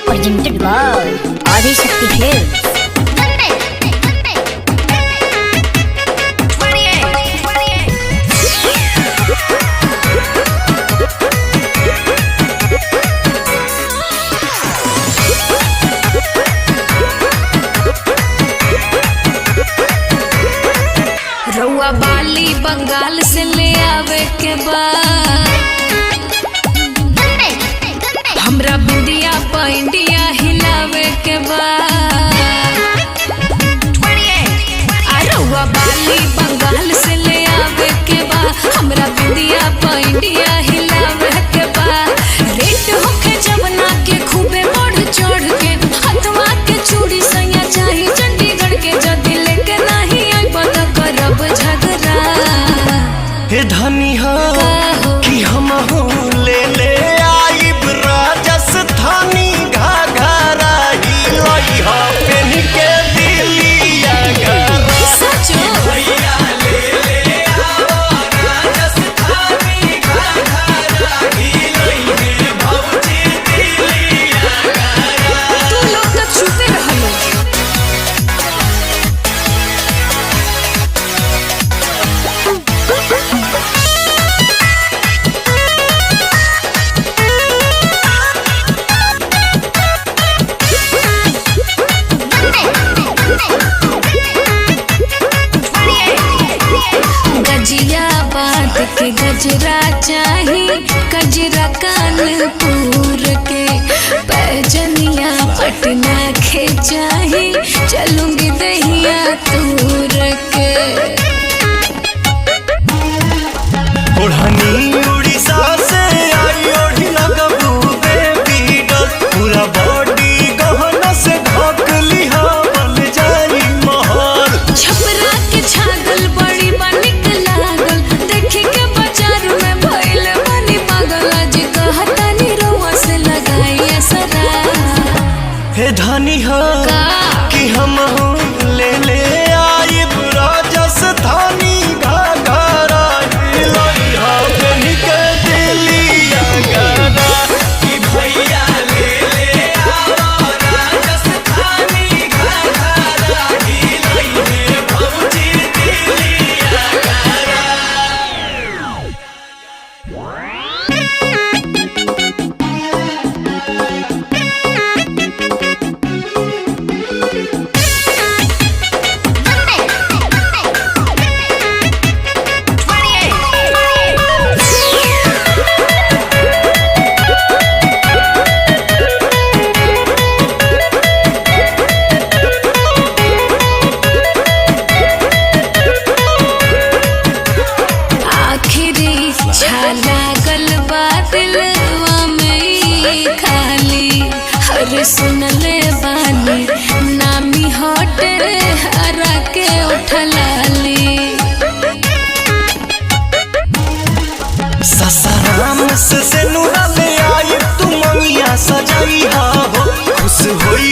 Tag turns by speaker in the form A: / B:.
A: Presented by Adi Shakti Films.
B: रउआ बाली बंगाल से ले आवे के बाद हमरा बिंदिया पैंडिया हिलावे के बाद रउआ बाली बंगाल से ले आवे के बाद हमरा बिंदिया पैंडिया हिलावे के बाद रेट होके जवना के खूबे बढ़ चढ़ के हथवा के चूड़ी सैया चाही चंडीगढ़ के जदी लेके नहीं आई बता करब झगड़ा
C: हे धनी हो कि हम हो ले ले आइब राजस्थानी घाघरा हिलई हो पेन के दिलिया घरा
B: सचो
C: भैया ले ले आओ राजस्थानी घाघरा हिलई हे भौजी दिलिया घरा।
B: तू लोग तो छुपे रहलो गजिया बात के गजरा चाही गजरा कानपुर के पैजनिया पटना के चाही चलूंगी दहिया तूर के
C: ओढ़नी उड़ीसा से आई ओढ़ी लगबू बेबी डॉल पूरा बॉडी गहना से ढक लिहा बन जाई महल।
B: छपरा के छागल बड़ी बनिक लागल देखे के बाजार में भइल बनी पागल आज कहतानी रउआ से लगाई असरा
C: हे धनी हो
B: का
C: कि हम हो ले ले आइब राजस्थानी घाघरा हिलई हो पेन के दिलिया घरा कि भैया ले ले आओ राजस्थानी घाघरा हिलई हे भौजी दिलिया घरा।
B: आखिरी छाला गलबा दिलवा में ई खाली हर सुनले बानी नामी होटे हरा के उठलाली
C: ससुराम से नुरा ले आई तू मंगिया सजाई हा हो खुश होई